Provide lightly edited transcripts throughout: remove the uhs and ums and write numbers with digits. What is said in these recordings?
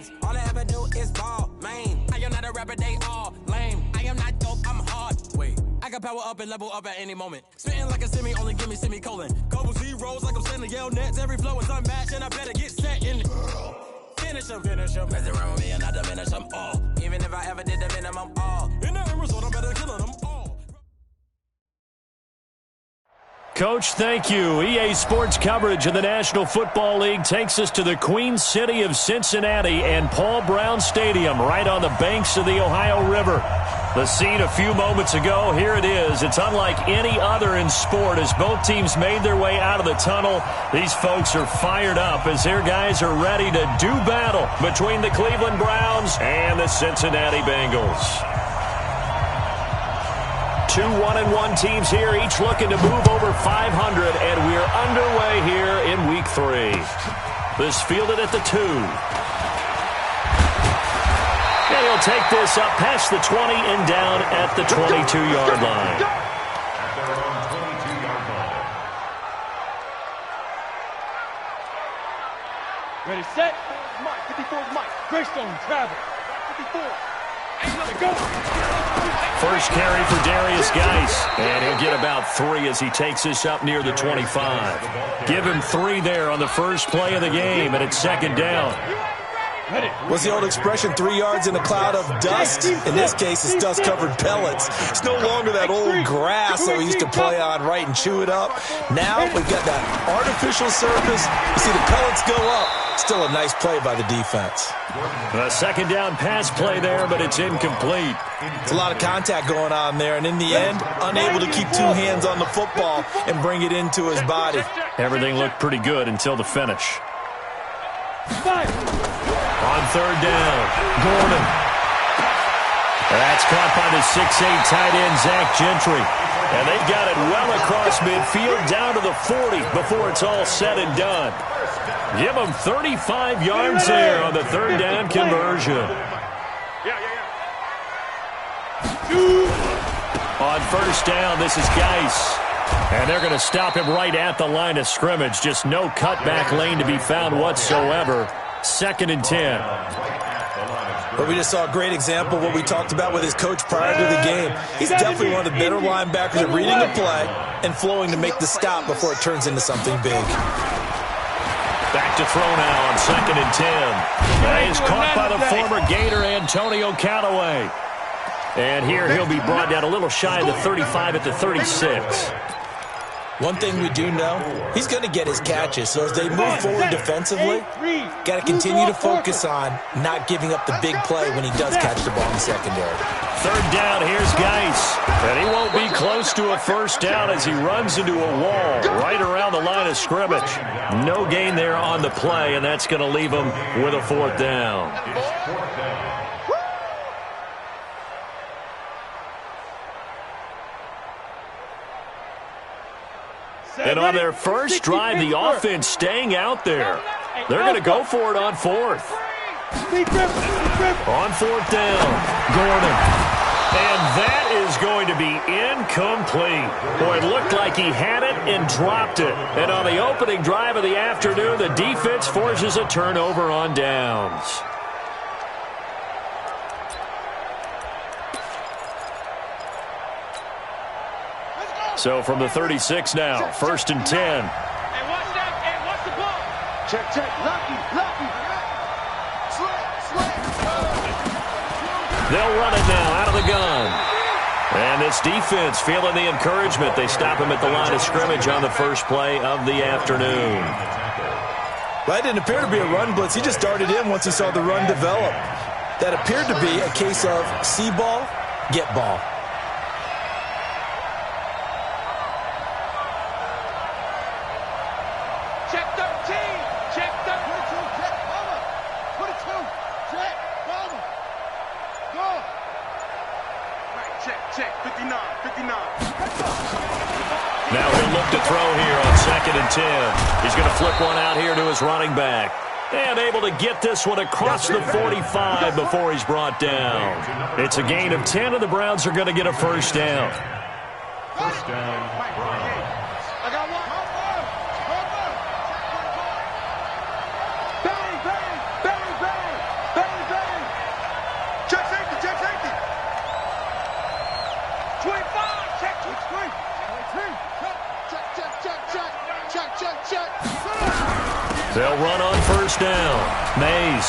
face. All I ever do is ball, man. I am not a rapper, they all lame. I am not dope, I'm hard. Wait, I can power up and level up at any moment. Spitting like a semi, only give me semicolon. Couple zeros like I'm sending yell nets. Every flow is unmatched, and I better get set in. Finish them. Mess around with me and I diminish them all. Even if I ever did the minimum, all. In the end result, I'm better killing them all. Coach, thank you. EA Sports coverage of the National Football League takes us to the Queen City of Cincinnati and Paul Brown Stadium, right on the banks of the Ohio River. The scene a few moments ago, here it is. It's unlike any other in sport as both teams made their way out of the tunnel. These folks are fired up as their guys are ready to do battle between the Cleveland Browns and the Cincinnati Bengals. Two 1-1 teams here, each looking to move over 500, and we're underway here in Week 3. This fielded at the 2. And he'll take this up past the 20 and down at the 22-yard line. Ready, set. Mike, 54 is Mike. Greystone, travel. 54. Go. First carry for Darius Geis, and he'll get about 3 as he takes this up near the 25. Give him 3 there on the first play of the game, and it's second down. What's the old expression, 3 yards in a cloud of dust? In this case, it's dust-covered pellets. It's no longer that old grass that we used to play on, right, and chew it up. Now we've got that artificial surface. You see the pellets go up. Still a nice play by the defense. A second down pass play there, but it's incomplete. It's a lot of contact going on there, and in the end, unable to keep 2 hands on the football and bring it into his body. Everything looked pretty good until the finish. On third down, Gordon. That's caught by the 6'8" tight end, Zach Gentry. And they've got it well across midfield down to the 40 before it's all said and done. Give them 35 yards there on the third down conversion. On first down, this is Geis. And they're going to stop him right at the line of scrimmage. Just no cutback lane to be found whatsoever. Second and 10. But we just saw a great example of what we talked about with his coach prior to the game. He's definitely one of the better linebackers at reading the play and flowing to make the stop before it turns into something big. Back to throw now on second and 10. That is caught by the former Gator Antonio Callaway. And here he'll be brought down a little shy of the 35 at the 36. One thing we do know, he's going to get his catches. So as they move forward defensively, got to continue to focus on not giving up the big play when he does catch the ball in the secondary. Third down, here's Geis. And he won't be close to a first down as he runs into a wall right around the line of scrimmage. No gain there on the play, and that's going to leave him with a fourth down. And on their first drive, the offense staying out there. They're going to go for it on fourth. On fourth down, Gordon. And that is going to be incomplete. Boy, it looked like he had it and dropped it. And on the opening drive of the afternoon, the defense forces a turnover on downs. So from the 36 now, first and 10. Hey, watch that. Hey, watch the ball. Check. Lucky. They'll run it now out of the gun. And this defense feeling the encouragement. They stop him at the line of scrimmage on the first play of the afternoon. Well, that didn't appear to be a run blitz. He just darted in once he saw the run develop. That appeared to be a case of see ball, get ball. Now he'll look to throw here on second and 10. He's going to flip one out here to his running back. And able to get this one across the 45 before he's brought down. It's a gain of 10, and the Browns are going to get a first down. First down, Browns. I got one. Bang, bang, bang, bang, bang. first down. Mays.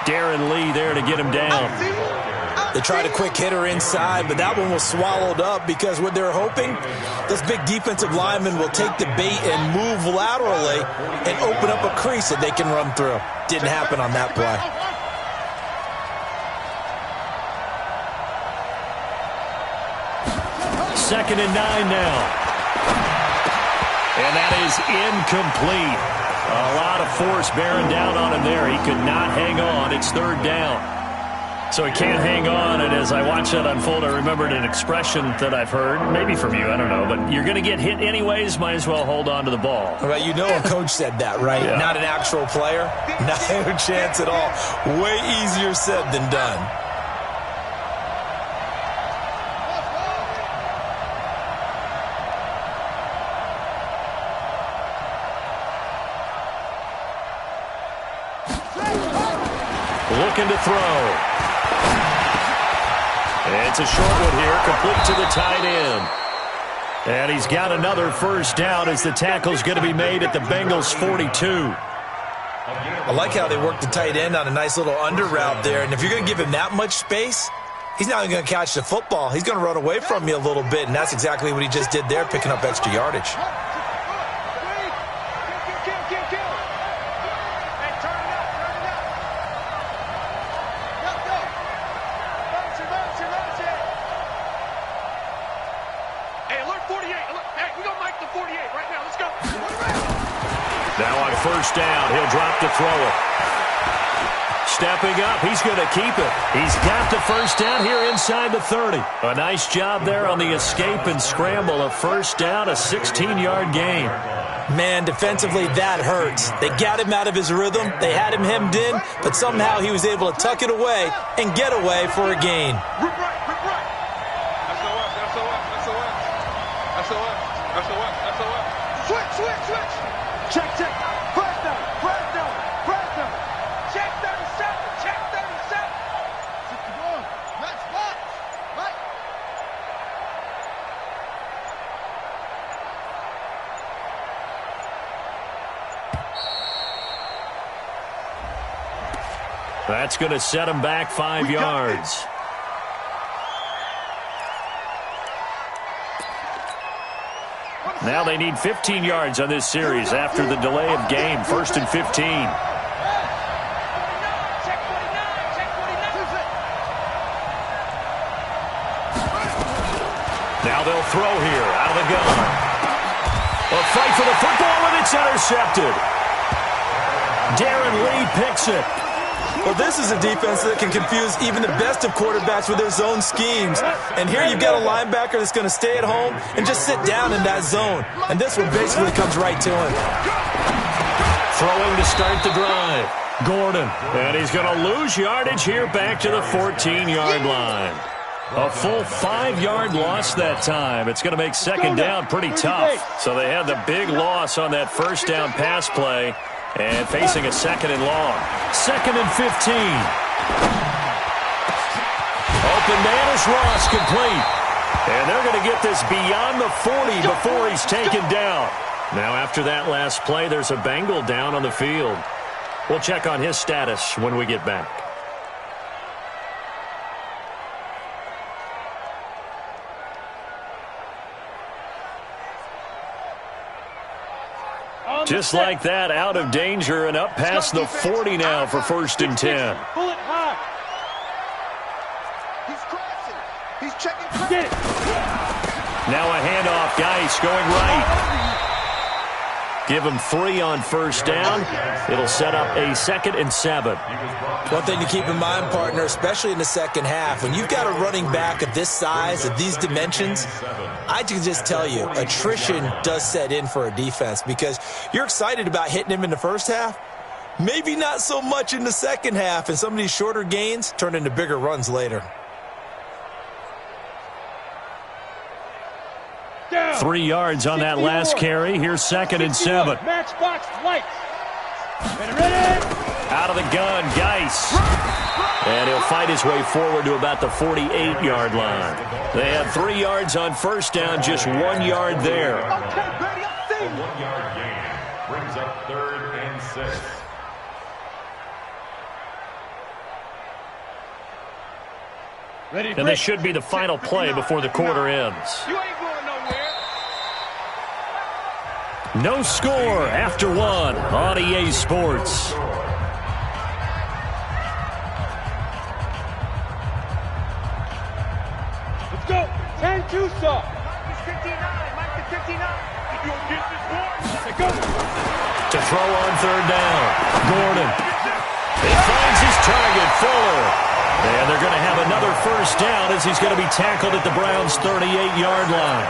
Darren Lee there to get him down. They tried a quick hitter inside, but that one was swallowed up because what they're hoping, this big defensive lineman will take the bait and move laterally and open up a crease that they can run through. Didn't happen on that play. Second and 9 now. And that is incomplete. A lot of force bearing down on him there. He could not hang on. It's third down. So he can't hang on, and as I watch that unfold, I remembered an expression that I've heard, maybe from you, I don't know, but you're going to get hit anyways, might as well hold on to the ball. Right, you know a coach said that, right? Yeah. Not an actual player. No chance at all. Way easier said than done. Looking to throw. It's a short one here, complete to the tight end. And he's got another first down as the tackle's going to be made at the Bengals' 42. I like how they work the tight end on a nice little under route there. And if you're going to give him that much space, he's not even going to catch the football. He's going to run away from you a little bit, and that's exactly what he just did there, picking up extra yardage. First down, he'll drop to throw it. Stepping up, he's going to keep it. He's got the first down here inside the 30. A nice job there on the escape and scramble. A first down, a 16-yard gain. Man, defensively, that hurts. They got him out of his rhythm. They had him hemmed in, but somehow he was able to tuck it away and get away for a gain. Switch. Check. Press down. Check 37. 61. Let's box. Right. That's going to set him back 5 yards. Now they need 15 yards on this series after the delay of game. First and 15. Now they'll throw here out of the gun. A fight for the football, and it's intercepted. Darren Lee picks it. Well, this is a defense that can confuse even the best of quarterbacks with their zone schemes. And here you've got a linebacker that's going to stay at home and just sit down in that zone. And this one basically comes right to him. Throwing to start the drive. Gordon. And he's going to lose yardage here back to the 14-yard line. A full 5-yard loss that time. It's going to make second down pretty tough. So they had the big loss on that first down pass play. And facing a second and long. Second and 15. Open man is Ross, complete. And they're going to get this beyond the 40 before he's taken down. Now after that last play, there's a Bengal down on the field. We'll check on his status when we get back. Just like that, out of danger and up past the 40 now for first and 10. Pull it high. He's crossing. He's checking. Get it. Now a handoff. Geis going right. Give him 3 on first down. It'll set up a 2nd and 7. One thing to keep in mind, partner, especially in the second half, when you've got a running back of this size, of these dimensions, I can just tell you, attrition does set in for a defense because you're excited about hitting him in the first half. Maybe not so much in the second half, and some of these shorter gains turn into bigger runs later. 3 yards on that last carry. Here's 2nd and 7. Matchbox lights. Ready. Out of the gun, Geis. And he'll fight his way forward to about the 48-yard line. They had 3 yards on first down, just 1 yard there. Okay, ready, I'm seeing. A 1-yard gain brings up 3rd and 6. Ready, And this should be the final play before the quarter ends. You ain't going nowhere. No score after one on EA Sports. Let's go. 10-2 stop. Mike is 59. Mike is 59. You don't get this one. Let's go. To throw on third down. Gordon. He finds his target, Fuller. And they're going to have another first down as he's going to be tackled at the Browns' 38-yard line.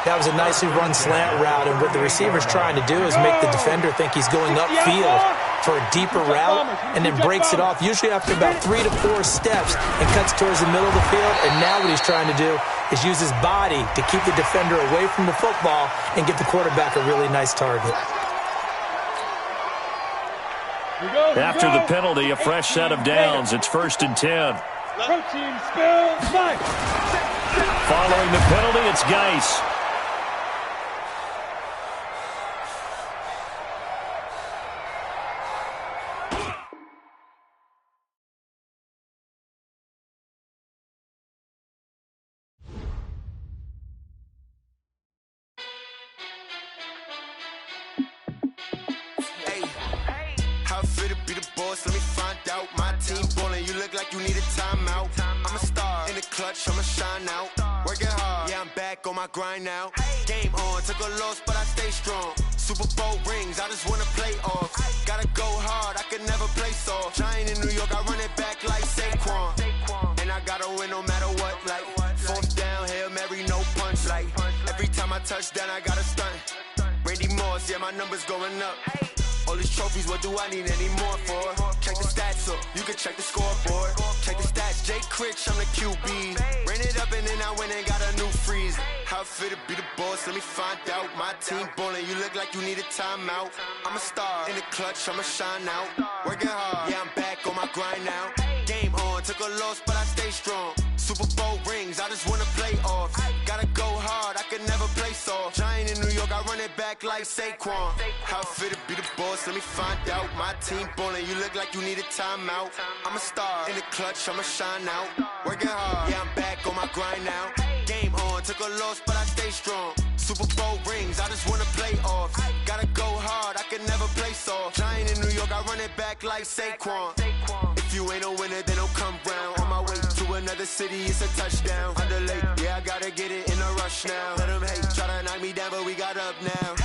That was a nicely run slant route, and what the receiver's trying to do is make the defender think he's going upfield for a deeper route, and then breaks it off, usually after about 3 to 4 steps, and cuts towards the middle of the field. And now what he's trying to do is use his body to keep the defender away from the football and get the quarterback a really nice target. After the penalty, a fresh set of downs. It's 1st and 10. Protein spills, Mike. Following the penalty, it's Geis. I'ma shine out, working hard, yeah, I'm back on my grind now. Game on, took a loss, but I stay strong. Super Bowl rings, I just wanna play off. Gotta go hard, I could never play soft. Giant in New York, I run it back like Saquon. And I gotta win no matter what, like 4th down, Hail Mary, no punch. Like every time I touch down, I gotta stunt. Randy Moss, yeah, my numbers going up. All these trophies, what do I need any more for? Check the stats up, you can check the scoreboard. Check the stats, Jay Critch, I'm the QB. Ran it up and then I went and got a new freeze. How it feel to be the boss, let me find out. My team ballin', you look like you need a timeout. I'm a star, in the clutch, I'ma shine out. Working hard, yeah, I'm back on my grind now. Game on, took a loss, but I stay strong. Super Bowl rings, I just wanna play off. Gotta go hard, I could never play soft. Giant in New York, I run it back like Saquon. How it feel to be the boss, let me find out. My team ballin', you look like you need a timeout. I'm a star, in the clutch, I'ma shine out. Working hard, yeah, I'm back on my grind now. Game on, took a loss, but I stay strong. Super Bowl rings, I just wanna play off. Gotta go hard, I could never play soft. Giant in New York, I run it back like Saquon. If you ain't a winner, then don't come round. On my way to another city, it's a touchdown. Underlay, yeah, I gotta get it in a rush now. Let them hate, try to knock me down, but we got up now.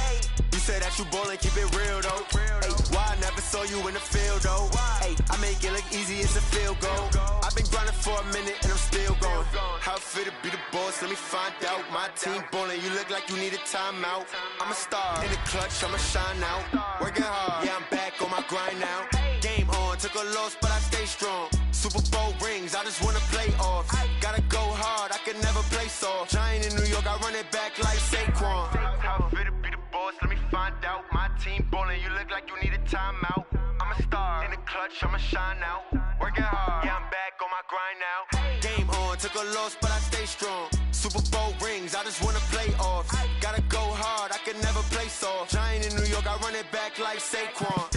You said that you ballin', keep it real though. Hey, why I never saw you in the field though? Hey, I make it look easy, it's a field goal. I've been grinding for a minute and I'm still going. How it feel to be the boss, let me find out. My team ballin', you look like you need a timeout. I'm a star, in the clutch, I'ma shine out. Working hard, yeah, I'm back on my grind now. Game on, took a loss, but I stay strong. Super Bowl rings, I just wanna play off. Gotta go hard, I could never play soft. Giant in New York, I run it back like Saquon. How it feel to be the boss, let me find out. My team ballin', you look like you need a timeout. I'm a star, in the clutch, I'ma shine out. Working hard, yeah, I'm back on my grind now. Game on, took a loss, but I stay strong. Super Bowl rings, I just wanna play off. Gotta go hard, I could never play soft. Giant in New York, I run it back like Saquon.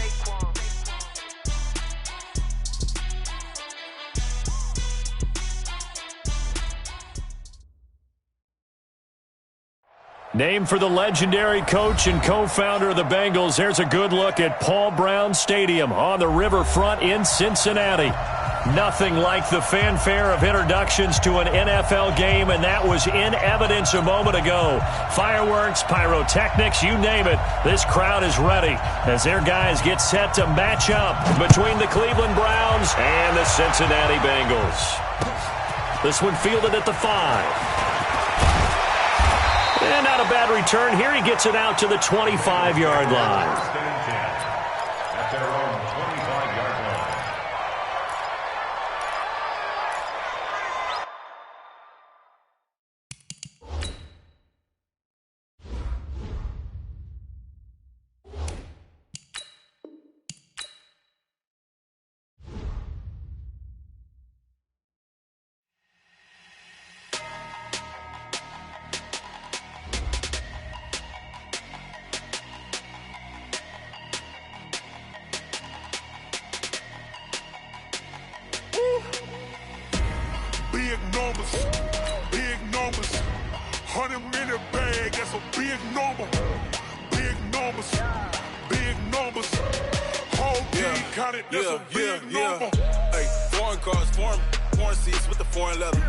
Named for the legendary coach and co-founder of the Bengals, there's a good look at Paul Brown Stadium on the riverfront in Cincinnati. Nothing like the fanfare of introductions to an NFL game, and that was in evidence a moment ago. Fireworks, pyrotechnics, you name it. This crowd is ready as their guys get set to match up between the Cleveland Browns and the Cincinnati Bengals. This one fielded at the 5. And not a bad return. Here he gets it out to the 25-yard line. At their own 25-yard line. big numbers, big numbers. 100 in the bag, that's a big number. Big numbers, big numbers. Whole team counted, that's a big number. Hey, foreign cars, foreign seats with the foreign leather.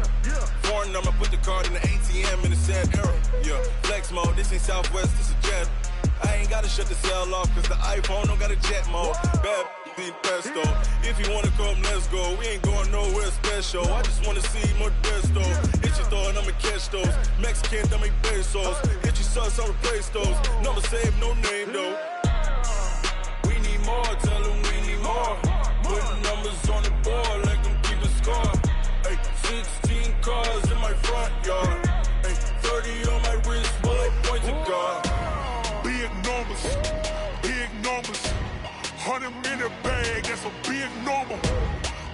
Foreign number, put the card in the ATM in the sad era. Yeah, flex mode, this ain't Southwest, this is Jet. I ain't gotta shut the cell off, cause the iPhone don't got a jet mode. Bad need pesto. If you wanna come, let's go. We ain't going nowhere special. I just wanna see more Modesto. Hit your throw and I'ma catch those. Mexican, dame pesos. Hit your sauce, I'll replace those. Number save, no name though. We need more, tell them we need more. Putting numbers on the board, like them keep a score. Hey, 16 cars in my front yard. Hey, 30 on my wrist, bullet point to God. Big numbers, big numbers. 100 in the bag, that's a big number.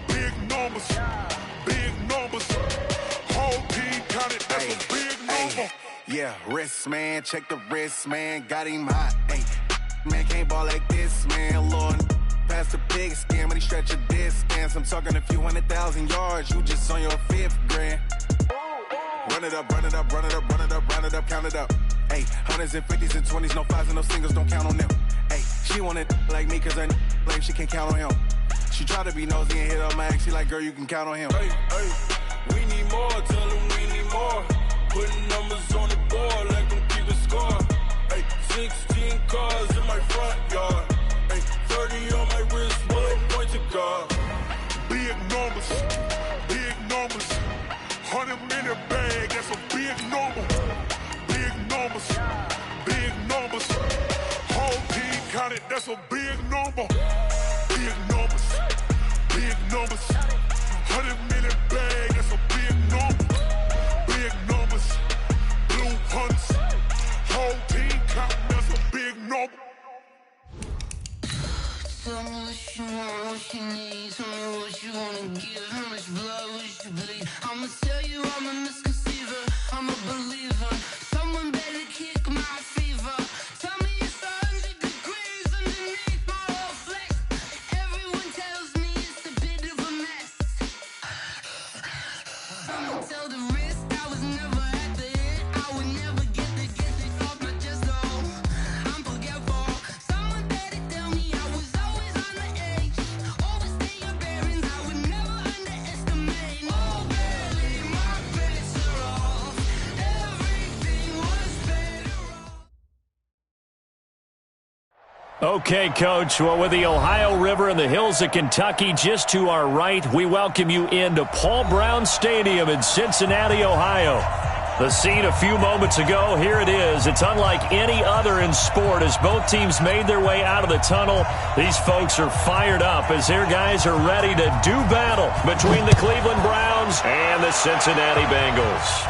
Big numbers, big numbers. Whole team counted, that's a big number. Yeah, wrist man, check the wrist man, got him hot. Hey, man can't ball like this, man. Lord, past the big scam, but he stretch a distance. I'm talking a few 100,000 yards, you just on your 5th grand. Run it up, run it up, run it up, run it up, run it up, count it up. Hey, 100s and 50s and 20s, no 5s and no singles, don't count on them. Hey, she wanted like me cause her like she can't count on him. She tried to be nosy and hit up my ex, she like, girl, you can count on him. Hey, hey, we need more, tell them we need more. Putting numbers on the board like them keep a score. Hey, 16 cars in my front yard. Hey, 30 on my wrist, bullet point to God. Big numbers, big numbers. 100 in the bag, that's a big number. Big numbers, big numbers. Whole team counted, that's a big number. Big numbers, big numbers. 100 in the bag, that's a big number. Big numbers, blue hunts. Whole team counting, that's a big number. Tell me what you want, what you need. Tell me what you wanna give. How much blood would you bleed? I'ma tell you I'm a misconceiver. I'm a believer. Someone better kick my fever. Tell me it's 100 degrees underneath my whole flex. Everyone tells me it's a bit of a mess. I'ma tell the risk I was never at the end. I would never get this off my chest though. I'm forgetful. Someone better tell me I was always on the edge. Overstay your bearings, I would never underestimate. Oh barely, my bets are off. Everything was better off. Okay, Coach. Well, with the Ohio River and the hills of Kentucky just to our right, we welcome you into Paul Brown Stadium in Cincinnati, Ohio. The scene a few moments ago, here it is. It's unlike any other in sport as both teams made their way out of the tunnel. These folks are fired up as their guys are ready to do battle between the Cleveland Browns and the Cincinnati Bengals.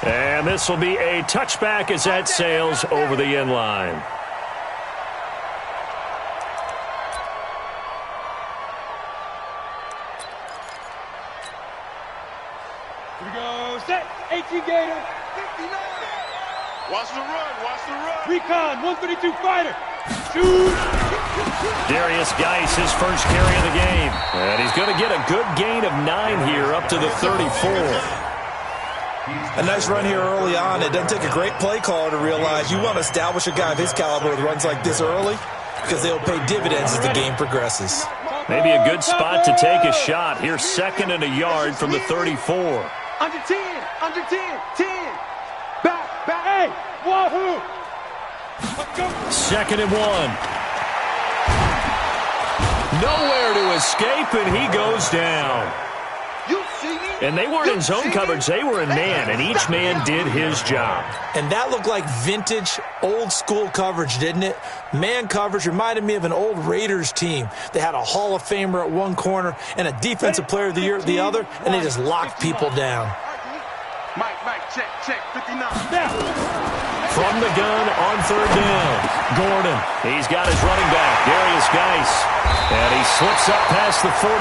And this will be a touchback as that sails over the end line. Here we go, set, 18 Gator, 59. Watch the run, watch the run. Recon, 132 fighter. Shoot. Darius Geis, his first carry of the game. And he's going to get a good gain of 9 here up to the 34. A nice run here early on. It doesn't take a great play caller to realize you want to establish a guy of his caliber with runs like this early because they'll pay dividends as the game progresses. Maybe a good spot to take a shot. Here's 2nd and a yard from the 34. Under 10, under 10, 10. Back, hey, Waru. Let's go. 2nd and 1. Nowhere to escape, and he goes down. And they weren't in zone coverage. They were in man, and each man did his job. And that looked like vintage, old-school coverage, didn't it? Man coverage reminded me of an old Raiders team. They had a Hall of Famer at one corner and a Defensive Player of the Year at the other, and they just locked people down. Mike, check, 59. Now. From the gun on 3rd down, Gordon. He's got his running back, Darius Geis. And he slips up past the 45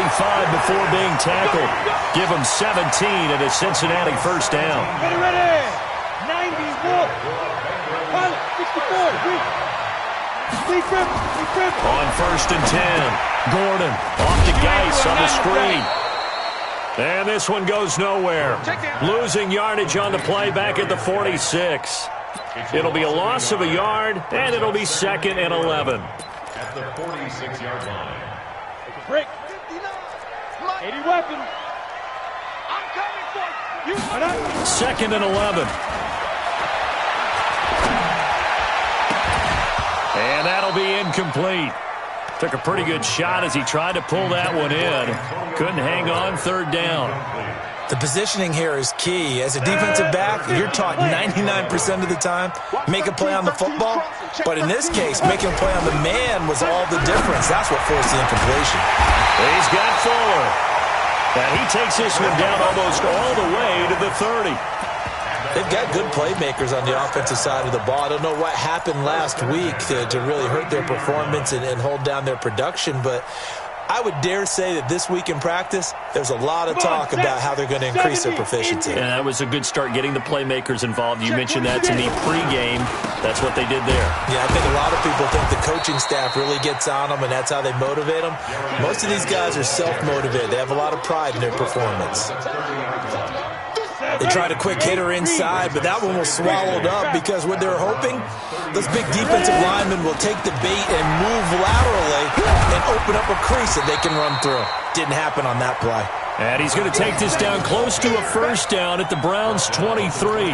before being tackled. Give him 17 at a Cincinnati first down. Ready. 94. Pilot, 64. On 1st and 10, Gordon off to Geis on the screen. And this one goes nowhere. Losing yardage on the play back at the 46. It'll be a loss of a yard, and it'll be 2nd and 11. At the 46-yard line. Take a break. 80 weapons. I'm coming for you. 2nd and 11. And that'll be incomplete. Took a pretty good shot as he tried to pull that one in. Couldn't hang on, 3rd down. The positioning here is key. As a defensive back, you're taught 99% of the time, make a play on the football. But in this case, making a play on the man was all the difference. That's what forced the incompletion. He's got Fuller. And he takes this one down almost all the way to the 30. They've got good playmakers on the offensive side of the ball. I don't know what happened last week to really hurt their performance and hold down their production, but I would dare say that this week in practice, there's a lot of talk about how they're going to increase their proficiency. And that was a good start, getting the playmakers involved. You mentioned that to me pregame. That's what they did there. Yeah, I think a lot of people think the coaching staff really gets on them, and that's how they motivate them. Most of these guys are self-motivated. They have a lot of pride in their performance. They tried a quick hitter inside, but that one was swallowed up because what they were hoping, those big defensive linemen will take the bait and move laterally and open up a crease that they can run through. Didn't happen on that play. And he's going to take this down close to a 1st down at the Browns' 23.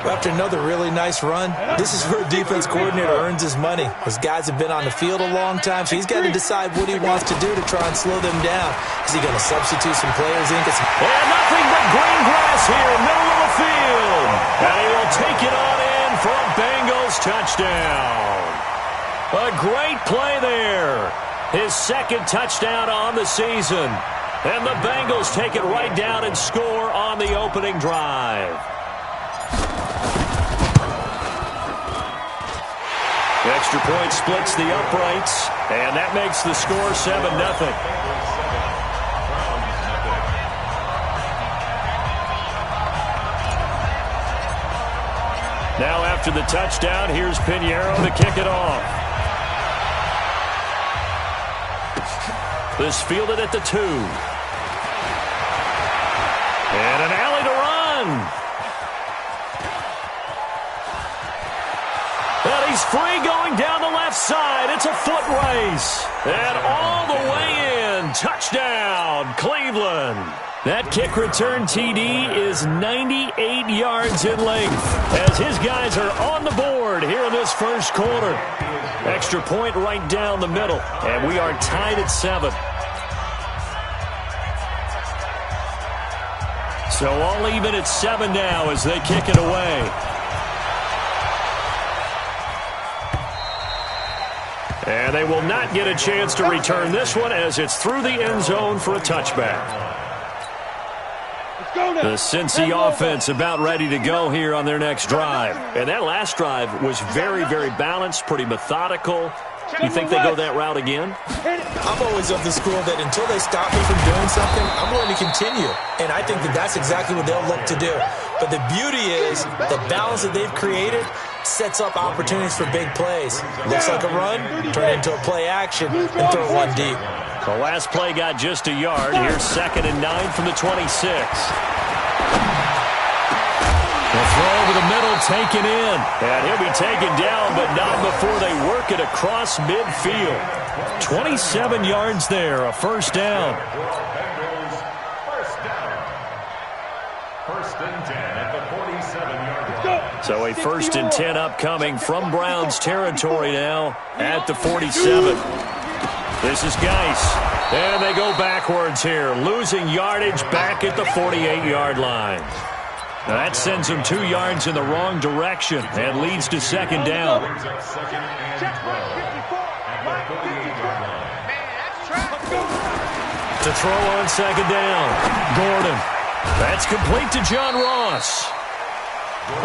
After another really nice run, this is where a defense coordinator earns his money. Those guys have been on the field a long time, so he's got to decide what he wants to do to try and slow them down. Is he going to substitute some players in? And nothing but green grass here, middle of the field. And he will take it on in for a Bengals touchdown. A great play there. His 2nd touchdown on the season. And the Bengals take it right down and score on the opening drive. The extra point splits the uprights, and that makes the score 7-0. Now after the touchdown, here's Pinheiro to kick it off. This fielded at the 2. And an alley to run. And he's free going down the left side. It's a foot race. And all the way in. Touchdown, Cleveland. That kick return TD is 98 yards in length as his guys are on the board here in this 1st quarter. Extra point right down the middle, and we are tied at 7. So all even at 7 now as they kick it away. And they will not get a chance to return this one as it's through the end zone for a touchback. The Cincy offense about ready to go here on their next drive. And that last drive was very, very balanced, pretty methodical. You think they go that route again? I'm always of the school that until they stop me from doing something, I'm going to continue. And I think that that's exactly what they'll look to do. But the beauty is the balance that they've created sets up opportunities for big plays. Looks like a run, turn it into a play action, and throw one deep. The last play got just a yard. Here's 2nd and 9 from the 26. The throw over the middle, taken in. And he'll be taken down, but not before they work it across midfield. 27 yards there, a 1st down. First and 10 at the 47-yard line. So a 1st and 10 upcoming from Browns territory now at the 47. This is Geis. And they go backwards here, losing yardage back at the 48-yard line. Now that sends them 2 yards in the wrong direction and leads to 2nd down. To throw on 2nd down, Gordon. That's complete to John Ross.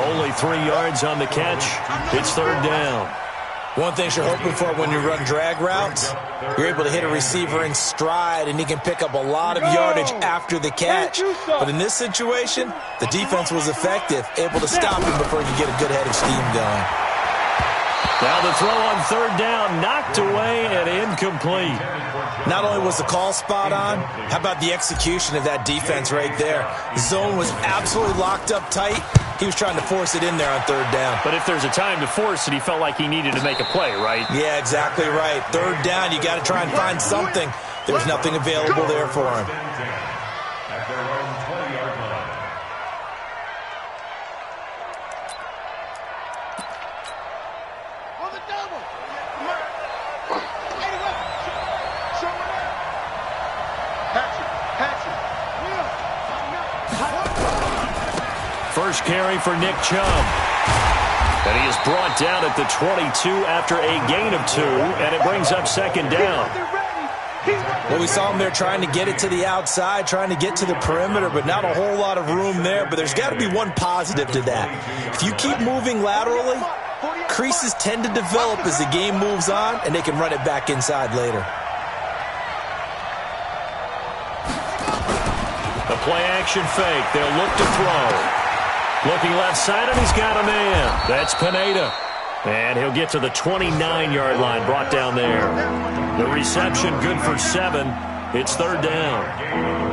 Only 3 yards on the catch. It's 3rd down. One thing you're hoping for when you run drag routes, you're able to hit a receiver in stride, and he can pick up a lot of yardage after the catch. But in this situation, the defense was effective, able to stop him before he could get a good head of steam going. Now the throw on third down, knocked away and incomplete. Not only was the call spot on, how about the execution of that defense right there? The zone was absolutely locked up tight. He was trying to force it in there on third down. But if there's a time to force it, he felt like he needed to make a play, right? Yeah, exactly right. Third down, you got to try and find something. There's nothing available there for him. At their own 20-yard line. On the double. First carry for Nick Chubb. And he is brought down at the 22 after a gain of 2, and it brings up second down. Well, we saw him there trying to get it to the outside, trying to get to the perimeter, but not a whole lot of room there. But there's got to be one positive to that. If you keep moving laterally, creases tend to develop as the game moves on, and they can run it back inside later. The play-action fake. They'll look to throw. Looking left side, and he's got a man. That's Pineda. And he'll get to the 29-yard line, brought down there. The reception good for 7. It's third down.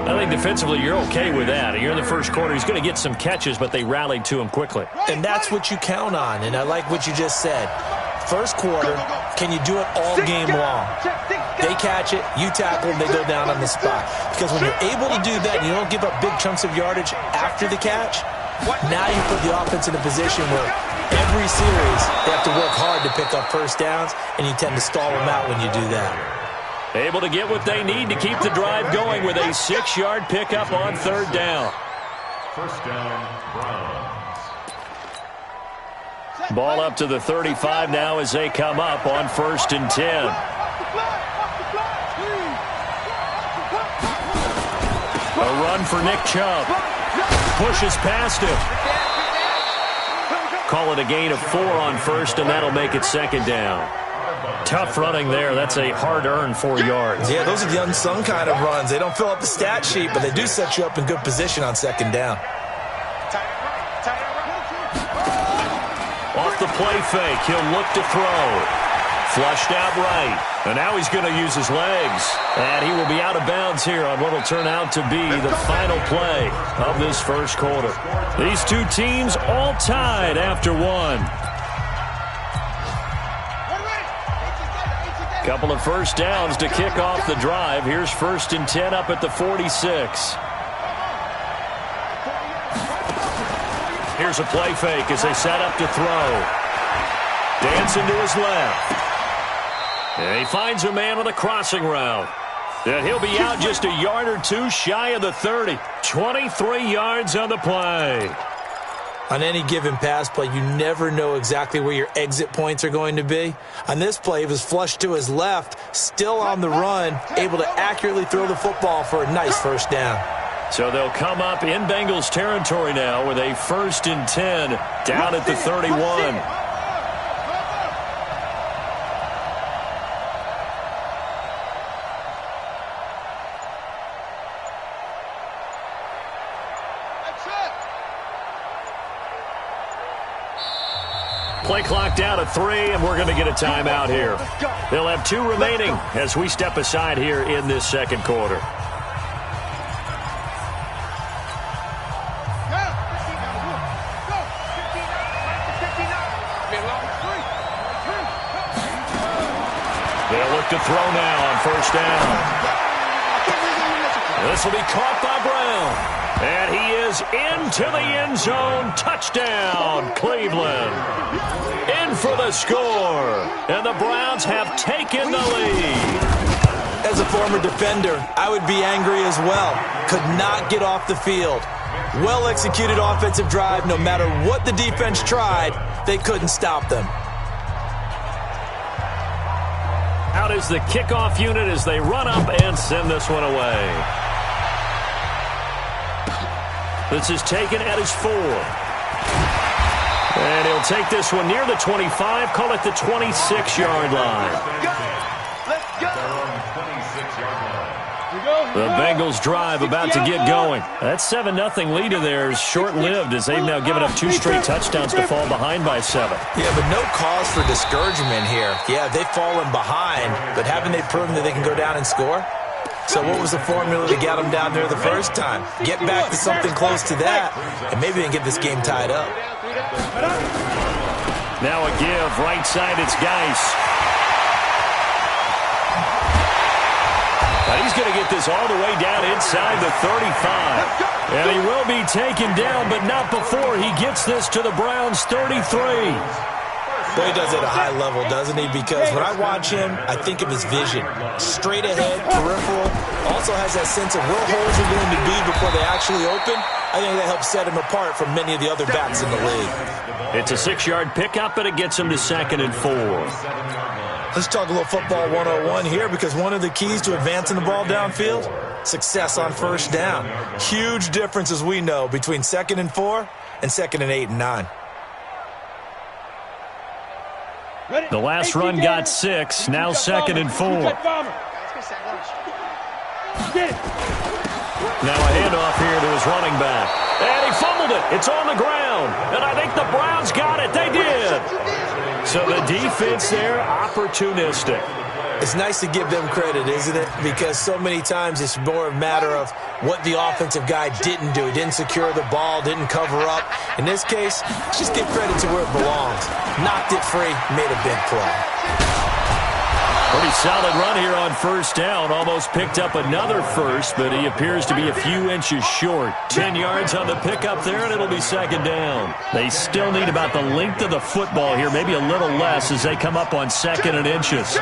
I think defensively you're okay with that. You're in the first quarter. He's going to get some catches, but they rallied to him quickly. And that's what you count on, and I like what you just said. First quarter, can you do it all game long? They catch it, you tackle them, they go down on the spot. Because when you're able to do that and you don't give up big chunks of yardage after the catch, now you put the offense in a position where every series they have to work hard to pick up first downs, and you tend to stall them out when you do that. Able to get what they need to keep the drive going with a 6-yard pickup on third down. First down, Browns. Ball up to the 35 now as they come up on 1st and 10. A run for Nick Chubb. Pushes past him. Call it a gain of 4 on first, and that'll make it second down. Tough running there. That's a hard-earned 4 yards. Yeah, those are the unsung kind of runs. They don't fill up the stat sheet, but they do set you up in good position on second down. Off the play fake, he'll look to throw. Flushed out right. And now he's going to use his legs. And he will be out of bounds here on what will turn out to be the final play of this first quarter. These two teams all tied after 1. Couple of first downs to kick off the drive. Here's 1st and 10 up at the 46. Here's a play fake as they set up to throw. Dancing to his left. And he finds a man on the crossing route. And he'll be out just a yard or 2 shy of the 30. 23 yards on the play. On any given pass play, you never know exactly where your exit points are going to be. On this play, it was flushed to his left, still on the run, able to accurately throw the football for a nice first down. So they'll come up in Bengals territory now with a 1st and 10 down at the 31. Play clock down to 3, and we're going to get a timeout here. They'll have 2 remaining as we step aside here in this second quarter. They'll look to throw now on 1st down. This will be caught by Brown. And he is into the end zone. Touchdown, Cleveland. In for the score. And the Browns have taken the lead. As a former defender, I would be angry as well. Could not get off the field. Well-executed offensive drive. No matter what the defense tried, they couldn't stop them. Out is the kickoff unit as they run up and send this one away. This is taken at his 4. And he'll take this one near the 25, call it the 26-yard line. Let's go. Their own 26-yard line. The Bengals drive about to get going. That 7-0 lead of theirs short-lived as they've now given up 2 straight touchdowns to fall behind by 7. Yeah, but no cause for discouragement here. Yeah, they've fallen behind, but haven't they proven that they can go down and score? So what was the formula to get them down there the first time? Get back to something close to that, and maybe they can get this game tied up. Now a give, right side, it's Geis. And he's going to get this all the way down inside the 35. And he will be taken down, but not before he gets this to the Browns' 33. Boy, he does it at a high level, doesn't he? Because when I watch him, I think of his vision. Straight ahead, peripheral. Also has that sense of where holes are going to be before they actually open. I think that helps set him apart from many of the other backs in the league. It's a 6-yard pickup, and it gets him to 2nd and 4. Let's talk a little football 101 here, because one of the keys to advancing the ball downfield, success on first down. Huge difference, as we know, between 2nd and 4 and 2nd and 8 and 9. The last run got 6, now 2nd and 4. Now a handoff here to his running back. And he fumbled it. It's on the ground. And I think the Browns got it. They did. So the defense there, opportunistic. It's nice to give them credit, isn't it? Because so many times it's more a matter of what the offensive guy didn't do. He didn't secure the ball, didn't cover up. In this case, just give credit to where it belongs. Knocked it free, made a big play. Pretty solid run here on first down. Almost picked up another first, but he appears to be a few inches short. 10 yards on the pickup there, and it'll be 2nd down. They still need about the length of the football here, maybe a little less as they come up on 2nd and inches.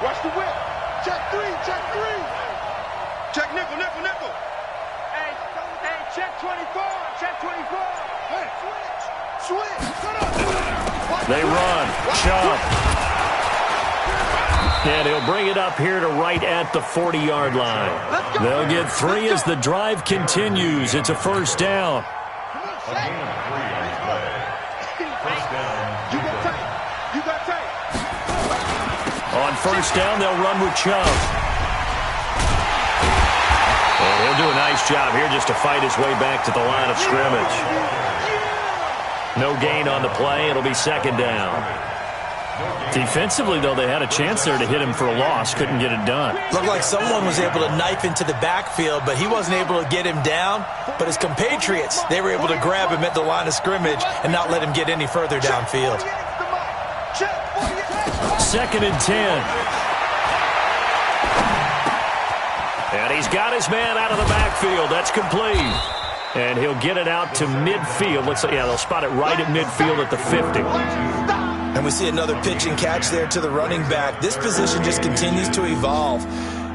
Watch the whip. Check 3. Check nickel. Hey, check 24. Hey, switch. They run. Chubb. And he'll bring it up here to right at the 40-yard line. They'll get 3 as the drive continues. It's a first down. On first down, they'll run with Chubb. And he'll do a nice job here just to fight his way back to the line of scrimmage. No gain on the play. It'll be 2nd down. Defensively, though, they had a chance there to hit him for a loss. Couldn't get it done. Looked like someone was able to knife into the backfield, but he wasn't able to get him down. But his compatriots, they were able to grab him at the line of scrimmage and not let him get any further downfield. 2nd and 10. And he's got his man out of the backfield. That's complete. And he'll get it out to midfield. Looks like, yeah, they'll spot it right at midfield at the 50. And we see another pitch and catch there to the running back. This position just continues to evolve.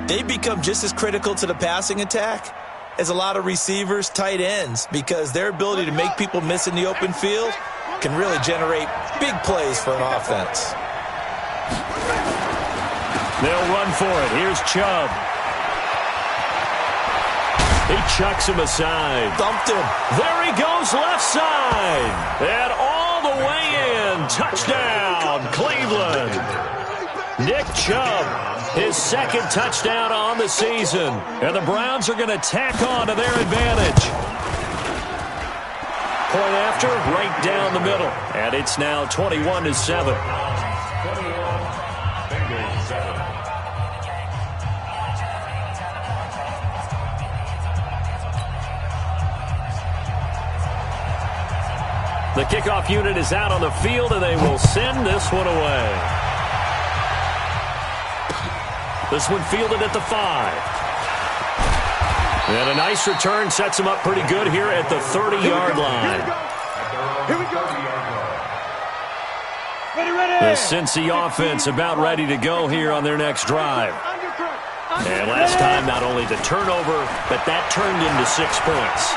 They've become just as critical to the passing attack as a lot of receivers, tight ends, because their ability to make people miss in the open field can really generate big plays for an offense. They'll run for it. Here's Chubb. He chucks him aside. Dumped him. There he goes, left side. And all the way in. Touchdown, Cleveland. Nick Chubb, his 2nd touchdown on the season. And the Browns are going to tack on to their advantage. Point after, right down the middle. And it's now 21-7. The kickoff unit is out on the field, and they will send this one away. This one fielded at the 5. And a nice return sets him up pretty good here at the 30-yard line. Here we go. The Cincy offense about ready to go here on their next drive. And last time, not only the turnover, but that turned into 6 points.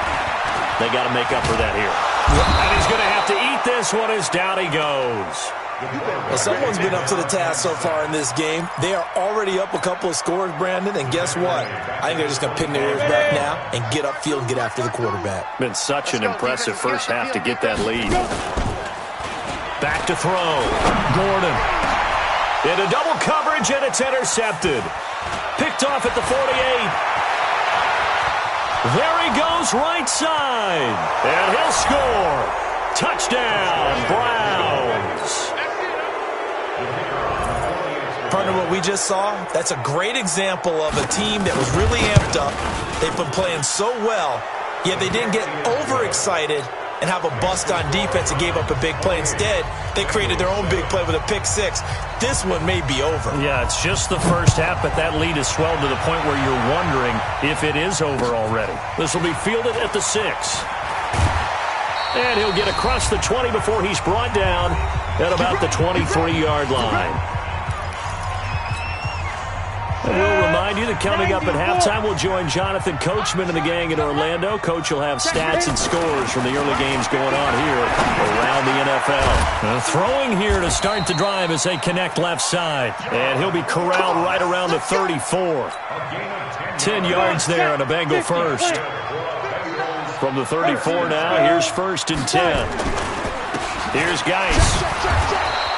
They got to make up for that here. And he's going to have to eat this one as down he goes. Well, someone's been up to the task so far in this game. They are already up a couple of scores, Brandon, and guess what? I think they're just going to pin their ears back now and get upfield and get after the quarterback. Been such an impressive first half to get that lead. Back to throw. Gordon. Into double coverage, and it's intercepted. Picked off at the 48. There he goes, right side. And he'll score. Touchdown, Browns. Partner, what we just saw, that's a great example of a team that was really amped up. They've been playing so well, yet they didn't get overexcited and have a bust on defense and gave up a big play. Instead, they created their own big play with a pick six. This one may be over. Yeah, it's just the first half, but that lead has swelled to the point where you're wondering if it is over already. This will be fielded at the 6. And he'll get across the 20 before he's brought down at about the 23-yard line. And we'll remind you that coming up at halftime, we'll join Jonathan Coachman and the gang in Orlando. Coach will have stats and scores from the early games going on here around the NFL. Throwing here to start the drive as they connect left side. And he'll be corralled right around the 34. 10 yards there on a Bengal first. From the 34 now, here's 1st and 10. Here's Geis.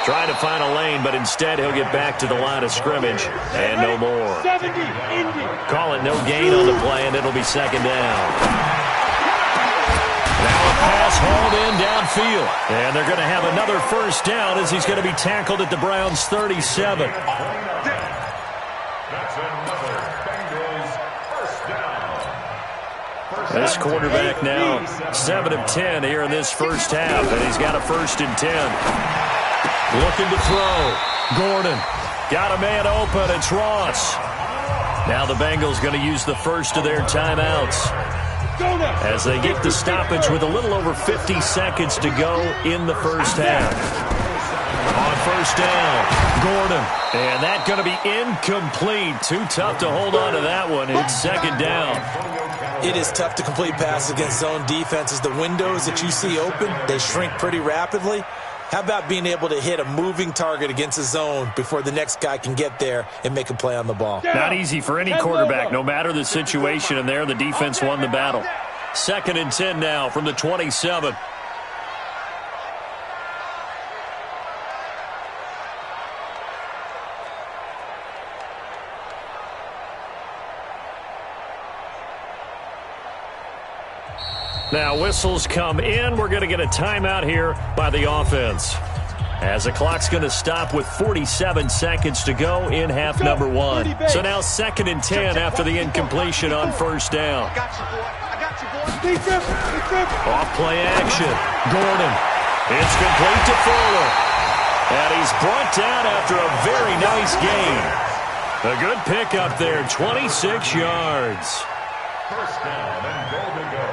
Trying to find a lane, but instead he'll get back to the line of scrimmage and no more. Call it no gain on the play, and it'll be 2nd down. Now a pass hauled in downfield. And they're going to have another 1st down as he's going to be tackled at the Browns' 37. That's another Bengals 1st down. This quarterback now 7 of 10 here in this first half, and he's got a 1st and 10. Looking to throw. Gordon. Got a man open. It's Ross. Now the Bengals going to use the first of their timeouts as they get the stoppage with a little over 50 seconds to go in the first half. On 1st down, Gordon. And that's going to be incomplete. Too tough to hold on to that one. It's 2nd down. It is tough to complete passes against zone defenses. The windows that you see open, they shrink pretty rapidly. How about being able to hit a moving target against a zone before the next guy can get there and make a play on the ball? Not easy for any quarterback, no matter the situation, and there the defense won the battle. 2nd and 10 now from the 27. Now whistles come in. We're going to get a timeout here by the offense, as the clock's going to stop with 47 seconds to go in half number 1. So now 2nd and 10 after the incompletion on 1st down. Off play action. Gordon. It's complete to Fuller. And he's brought down after a very nice gain. A good pickup there, 26 yards. 1st down and goal to go.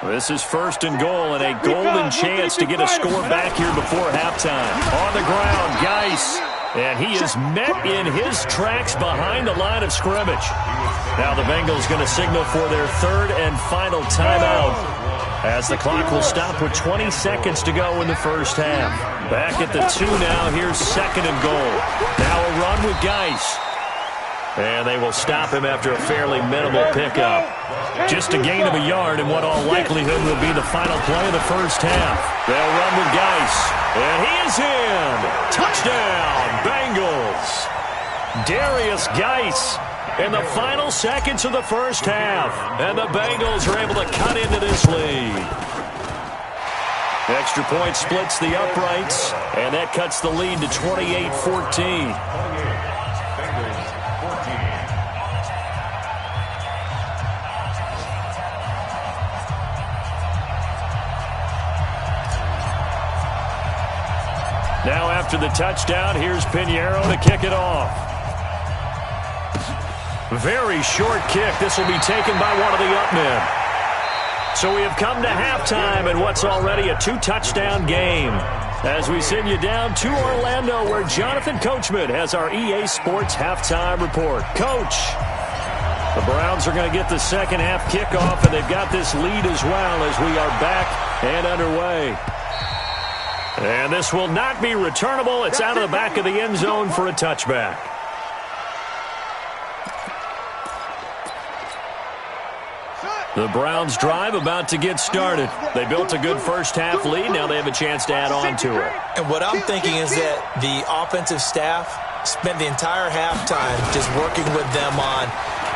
This is 1st and goal, and a golden chance to get a score back here before halftime. On the ground, Geis. And he is met in his tracks behind the line of scrimmage. Now the Bengals going to signal for their 3rd and final timeout, as the clock will stop with 20 seconds to go in the first half. Back at the 2 now, here's 2nd and goal. Now a run with Geis. And they will stop him after a fairly minimal pickup. Just a gain of a yard in what all likelihood will be the final play of the first half. They'll run with Geis. And he is in. Touchdown, Bengals. Darius Geis in the final seconds of the first half. And the Bengals are able to cut into this lead. Extra point splits the uprights, and that cuts the lead to 28-14. Now after the touchdown, here's Pinheiro to kick it off. Very short kick. This will be taken by one of the up men. So we have come to halftime in what's already a 2-touchdown game, as we send you down to Orlando, where Jonathan Coachman has our EA Sports halftime report. Coach, the Browns are going to get the second half kickoff, and they've got this lead as well as we are back and underway. And this will not be returnable. It's out of the back of the end zone for a touchback. The Browns drive about to get started. They built a good first half lead. Now they have a chance to add on to it. And what I'm thinking is that the offensive staff spent the entire halftime just working with them on,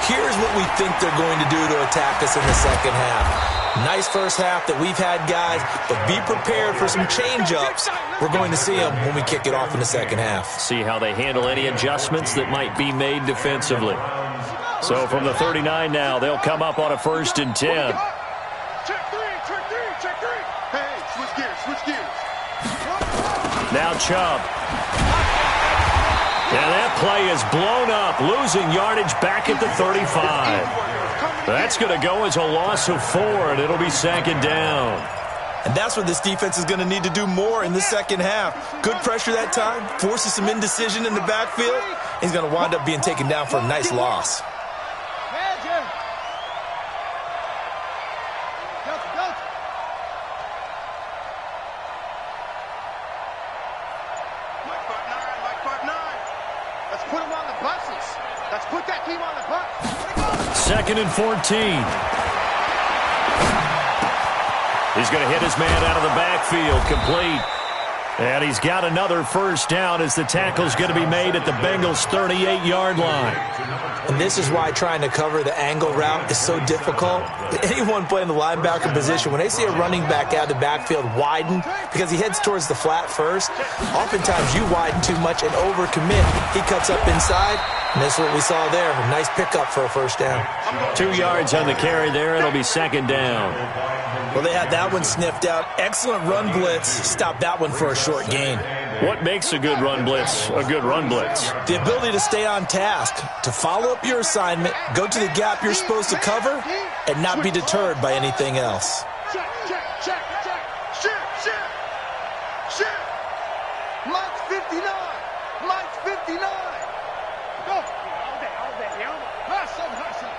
here's what we think they're going to do to attack us in the second half. Nice first half that we've had, guys, but be prepared for some change-ups. We're going to see them when we kick it off in the second half. See how they handle any adjustments that might be made defensively. So from the 39 now, they'll come up on a 1st and 10. Check three, check three, check three. Hey, switch gears, switch gears. Now Chubb. And that play is blown up, losing yardage back at the 35. That's going to go as a loss of 4, and it'll be 2nd down. And that's what this defense is going to need to do more in the second half. Good pressure that time, forces some indecision in the backfield. He's going to wind up being taken down for a nice loss. Let's put him on the buses. Let's put that team on the bus. 2nd and 14. He's going to hit his man out of the backfield, complete. And he's got another 1st down as the tackle's going to be made at the Bengals' 38-yard line. And this is why trying to cover the angle route is so difficult. Anyone playing the linebacker position, when they see a running back out of the backfield widen because he heads towards the flat first, oftentimes you widen too much and overcommit. He cuts up inside, and that's what we saw there. A nice pickup for a 1st down. 2 yards on the carry there. It'll be 2nd down. Well, they had that one sniffed out. Excellent run blitz. Stopped that one for a short gain. What makes a good run blitz a good run blitz? The ability to stay on task, to follow up your assignment, go to the gap you're supposed to cover, and not be deterred by anything else. Check, check, check, check. Shift, shift, shift. Mike's 59. Mike's 59. Go. All day. Hustle, hustle.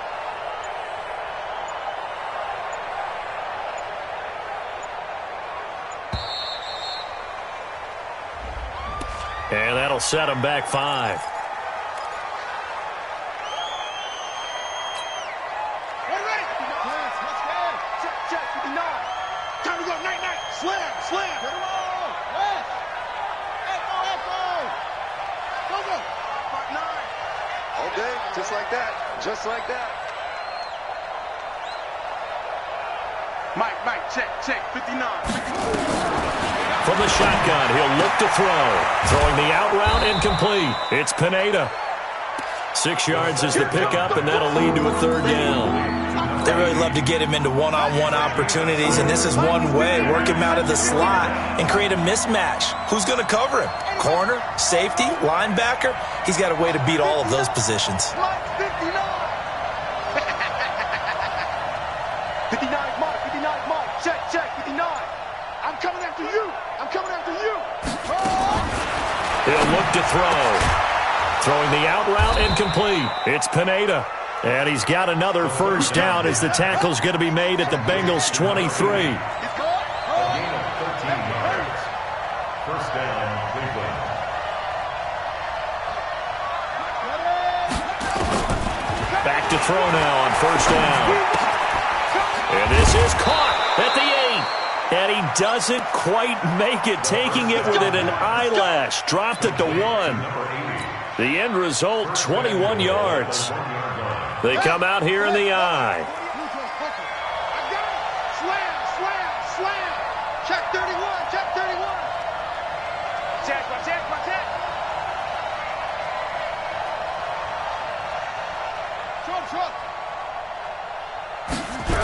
And that'll set him back 5. Just like that. Just like that. Mike, check, 59. From the shotgun, he'll look to throw. Throwing the out route, incomplete. It's Pineda. 6 yards is the pickup, and that'll lead to a 3rd down. They really love to get him into one-on-one opportunities, and this is one way. Work him out of the slot and create a mismatch. Who's going to cover him? Corner, safety, linebacker? He's got a way to beat all of those positions. 59 Mike. Check, 59. I'm coming after you. He'll look to throw. Throwing the out route, incomplete. It's Pineda. And he's got another 1st down as the tackle's going to be made at the Bengals' 23. A gain of 13 yards. 1st down, Cleveland. Back to throw now on 1st down. And this is caught at the 8. And he doesn't quite make it, taking it within an eyelash. Dropped at the 1. The end result, 21 yards. They come out here in the eye. Slam. Check 31. Check. Trump.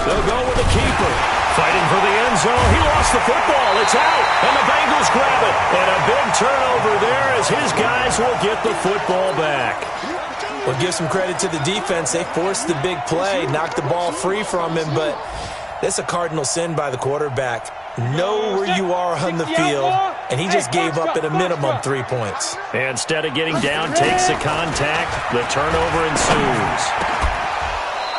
They'll go with the keeper. Fighting for the end zone. He lost the football. It's out. And the Bengals grab it. And a big turnover there as his guys will get the football back. Well, give some credit to the defense. They forced the big play, knocked the ball free from him, but that's a cardinal sin by the quarterback. Know where you are on the field, and he just gave up at a minimum 3 points. Instead of getting down, takes the contact. The turnover ensues.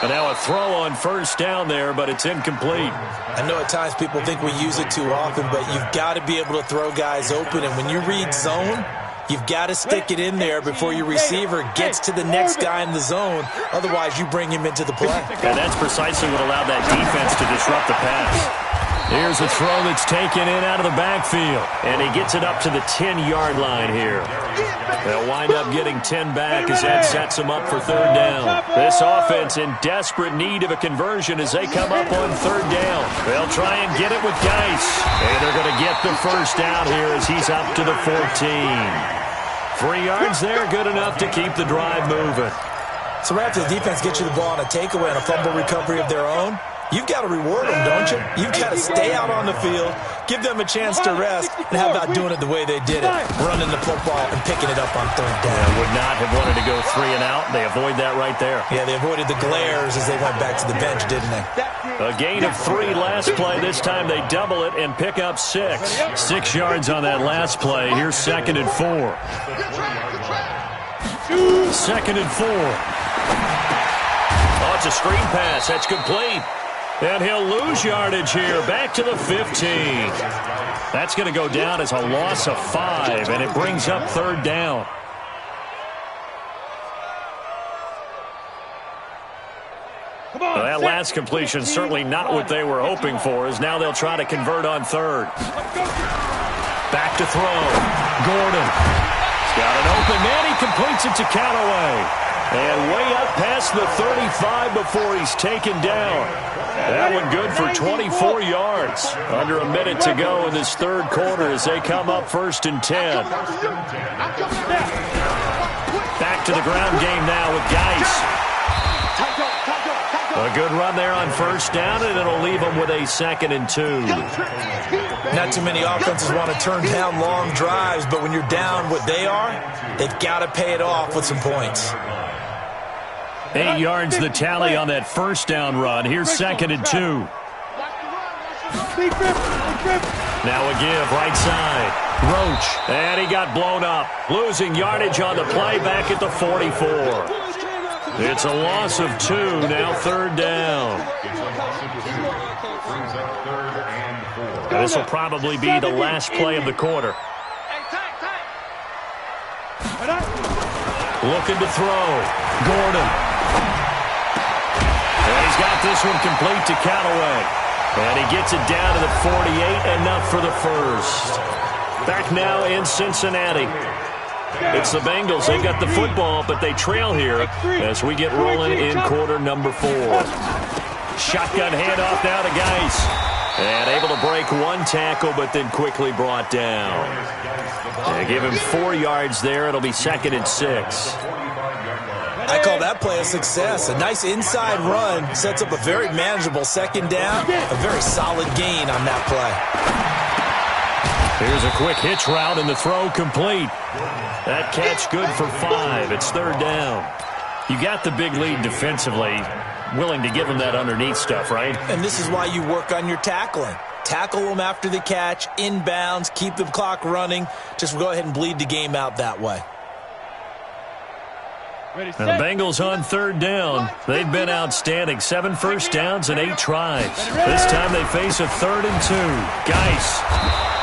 And now a throw on 1st down there, but it's incomplete. I know at times people think we use it too often, but you've got to be able to throw guys open, and when you read zone, you've got to stick it in there before your receiver gets to the next guy in the zone. Otherwise, you bring him into the play. And that's precisely what allowed that defense to disrupt the pass. Here's a throw that's taken in out of the backfield. And he gets it up to the 10-yard line here. They'll wind up getting 10 back as that sets them up for third down. This offense in desperate need of a conversion as they come up on third down. They'll try and get it with Geis. And they're going to get the first down here as he's up to the 14. 3 yards there, good enough to keep the drive moving. So right after the defense gets you the ball on a takeaway and a fumble recovery of their own, you've got to reward them, don't you? You've got to stay out on the field, give them a chance to rest, and how about doing it the way they did it, running the football and picking it up on third down. Yeah, would not have wanted to go 3 and out. They avoid that right there. Yeah, they avoided the glares as they went back to the bench, didn't they? A gain of 3 last play. This time they double it and pick up 6. 6 yards on that last play. Here's 2nd and 4. 2nd and 4. Oh, it's a screen pass. That's complete. And he'll lose yardage here. Back to the 15. That's going to go down as a loss of 5, and it brings up third down. Well, that last completion certainly not what they were hoping for, as now they'll try to convert on third. Back to throw. Gordon. He's got an open man. He completes it to Callaway. And way up past the 35 before he's taken down. That one good for 24 yards. Under a minute to go in this third quarter as they come up 1st and 10. Back to the ground game now with Geis. A good run there on 1st down, and it'll leave them with a 2nd and 2. Not too many offenses want to turn down long drives, but when you're down what they are, they've got to pay it off with some points. 8 yards the tally on that 1st down run. Here's 2nd and 2. Now a give, right side. Roach, and he got blown up. Losing yardage on the play back at the 44. It's a loss of 2, now third down. This will probably be the last play of the quarter. Looking to throw. Gordon. And he's got this one complete to Callaway. And he gets it down to the 48, enough for the first. Back now in Cincinnati. It's the Bengals. They've got the football, but they trail here as we get rolling in quarter number 4. Shotgun handoff now to Geis. And able to break 1 tackle, but then quickly brought down. They give him 4 yards there. It'll be 2nd and 6. I call that play a success. A nice inside run sets up a very manageable 2nd down. A very solid gain on that play. Here's a quick hitch route, and the throw complete. That catch good for 5. It's third down. You got the big lead defensively. Willing to give them that underneath stuff, right? And this is why you work on your tackling. Tackle them after the catch, inbounds, keep the clock running. Just go ahead and bleed the game out that way. The Bengals on third down. They've been outstanding. 7 first downs and 8 tries. This time they face a 3rd and 2. Geis.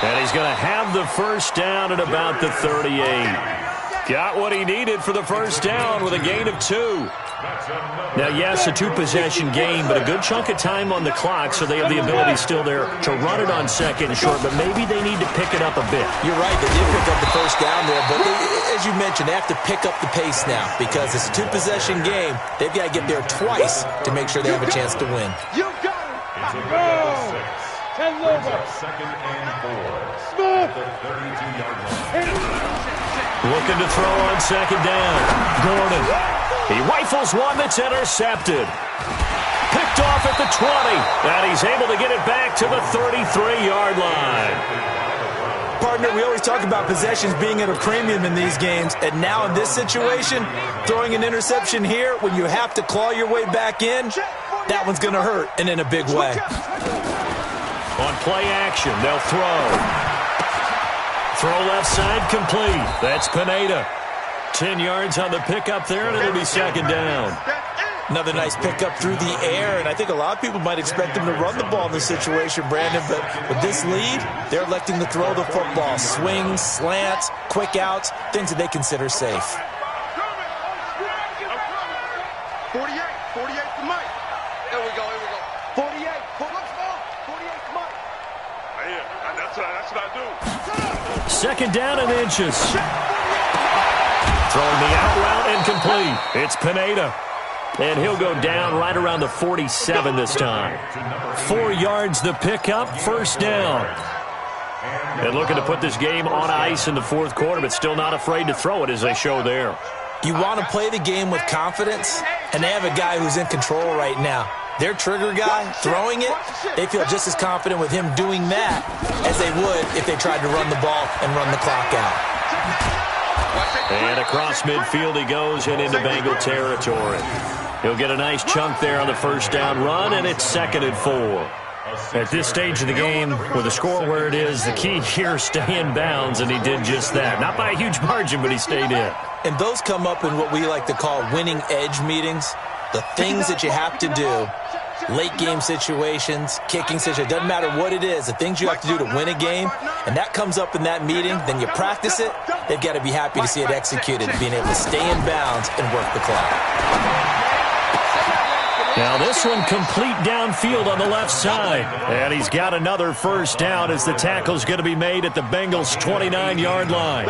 And he's going to have the first down at about the 38. Got what he needed for the first down with a gain of 2. Now, yes, a 2-possession game, but a good chunk of time on the clock, so they have the ability still there to run it on 2nd and short, but maybe they need to pick it up a bit. You're right, they did pick up the first down there, but as you mentioned, they have to pick up the pace now because it's a 2-possession game. They've got to get there twice to make sure they have a chance to win. You got it. Go. 10 over. 2nd and 4. The 32-yard line. Looking to throw on 2nd down. Gordon. He rifles one that's intercepted. Picked off at the 20. And he's able to get it back to the 33-yard line. Partner, we always talk about possessions being at a premium in these games. And now in this situation, throwing an interception here when you have to claw your way back in, that one's going to hurt, and in a big way. On play action, they'll throw. Throw left side complete. That's Pineda. 10 yards on the pickup there, and it'll be 2nd down. Another nice pickup through the air, and I think a lot of people might expect them to run the ball in this situation, Brandon, but with this lead, they're electing to throw the football. Swings, slants, quick outs, things that they consider safe. 48 to Mike. Here we go. 48. 48 to Mike. Second down and inches. Throwing the out route incomplete. It's Pineda. And he'll go down right around the 47 this time. 4 yards the pickup, first down. And looking to put this game on ice in the fourth quarter, but still not afraid to throw it as they show there. You want to play the game with confidence, and they have a guy who's in control right now. Their trigger guy, throwing it, they feel just as confident with him doing that as they would if they tried to run the ball and run the clock out. And across midfield he goes and into Bengal territory. He'll get a nice chunk there on the first down run, and it's 2nd and 4. At this stage of the game, with the score where it is, the key here is stay in bounds, and he did just that. Not by a huge margin, but he stayed in. And those come up in what we like to call winning edge meetings. The things that you have to do, late game situations, kicking situations, doesn't matter what it is, the things you have to do to win a game, and that comes up in that meeting, then you practice it, they've got to be happy to see it executed, being able to stay in bounds and work the clock. Now this one complete downfield on the left side. And he's got another first down as the tackle's going to be made at the Bengals' 29-yard line.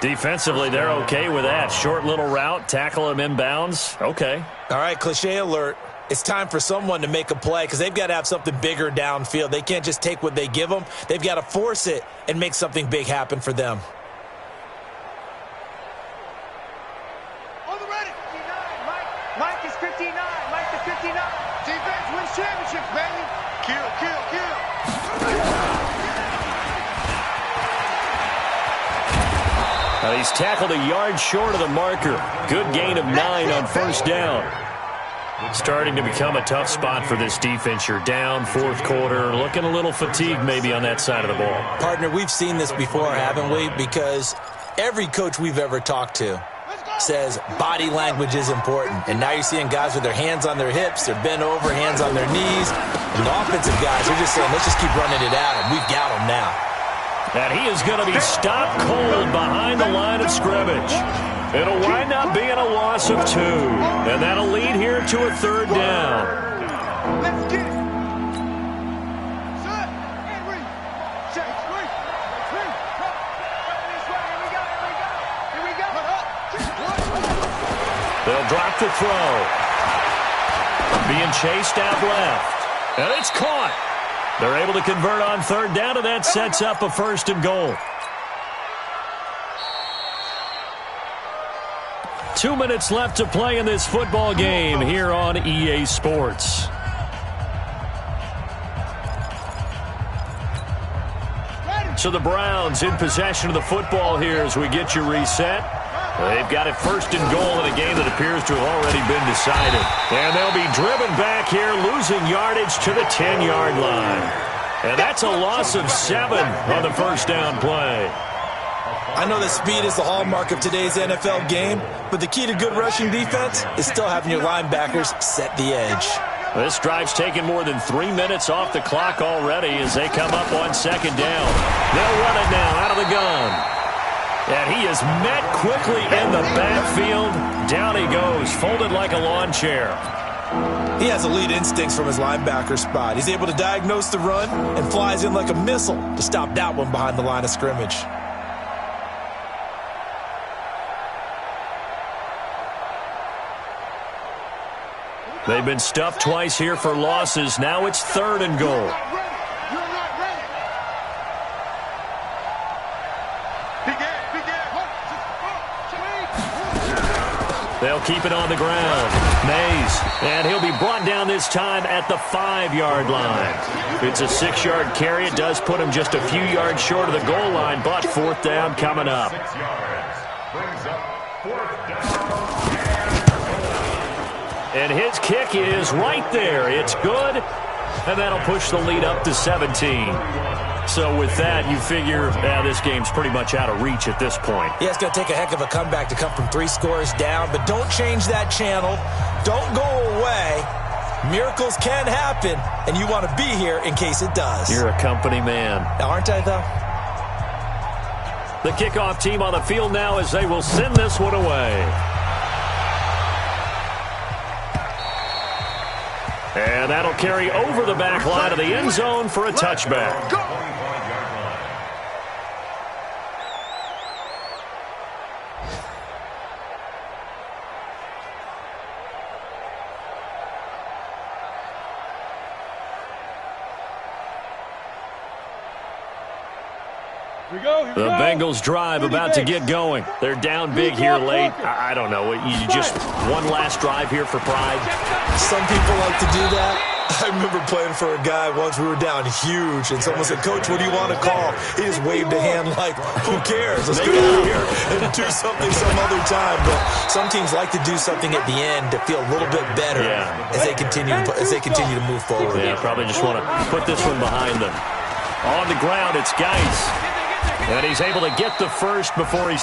Defensively, they're okay with that. Short little route, tackle him inbounds. Okay. All right, cliche alert. It's time for someone to make a play because they've got to have something bigger downfield. They can't just take what they give them. They've got to force it and make something big happen for them. On the ready. 59, Mike. Mike is 59. Mike is 59. Defense wins championships, baby. Kill, kill, kill. He's tackled a yard short of the marker. Good gain of 9 on first down. Starting to become a tough spot for this defense. You're down fourth quarter, looking a little fatigued maybe on that side of the ball. Partner, we've seen this before, haven't we? Because every coach we've ever talked to says body language is important. And now you're seeing guys with their hands on their hips, they're bent over, hands on their knees. And the offensive guys are just saying, let's just keep running it at them. We've got them now. And he is going to be stopped cold behind the line of scrimmage. It'll wind up being a loss of 2. And that'll lead here to a third down. Let's get it. Set. And read. Check. Read. Read. This way. Here we go. Here we go. They'll drop the throw. Being chased out left. And it's caught. They're able to convert on third down, and that sets up a 1st and goal. 2 minutes left to play in this football game here on EA Sports. So the Browns in possession of the football here as we get you reset. They've got it 1st and goal in a game that appears to have already been decided. And they'll be driven back here, losing yardage to the 10-yard line. And that's a loss of 7 on the first down play. I know that speed is the hallmark of today's NFL game, but the key to good rushing defense is still having your linebackers set the edge. This drive's taken more than 3 minutes off the clock already as they come up on second down. They'll run it now out of the gun. And he is met quickly in the backfield. Down he goes, folded like a lawn chair. He has elite instincts from his linebacker spot. He's able to diagnose the run and flies in like a missile to stop that one behind the line of scrimmage. They've been stuffed twice here for losses. Now it's 3rd and goal. They'll keep it on the ground. Mays, and he'll be brought down this time at the 5-yard line. It's a 6-yard carry. It does put him just a few yards short of the goal line, but 4th down coming up. 6 yards. Brings up 4th down. And his kick is right there. It's good, and that'll push the lead up to 17. So with that, you figure this game's pretty much out of reach at this point. Yeah, it's going to take a heck of a comeback to come from 3 scores down, but don't change that channel. Don't go away. Miracles can happen, and you want to be here in case it does. You're a company man. Aren't I, though? The kickoff team on the field now as they will send this one away. And that'll carry over the back line of the end zone for a touchback. The Bengals drive about to get going. They're down big here late. I don't know. You just one last drive here for pride? Some people like to do that. I remember playing for a guy once. We were down huge, and someone said, "Coach, what do you want to call?" He just waved a hand like, "Who cares? Let's get out of here and do something some other time." But some teams like to do something at the end to feel a little bit better as they continue to move forward. Yeah, probably just want to put this one behind them. On the ground, it's Geis. And he's able to get the first before he's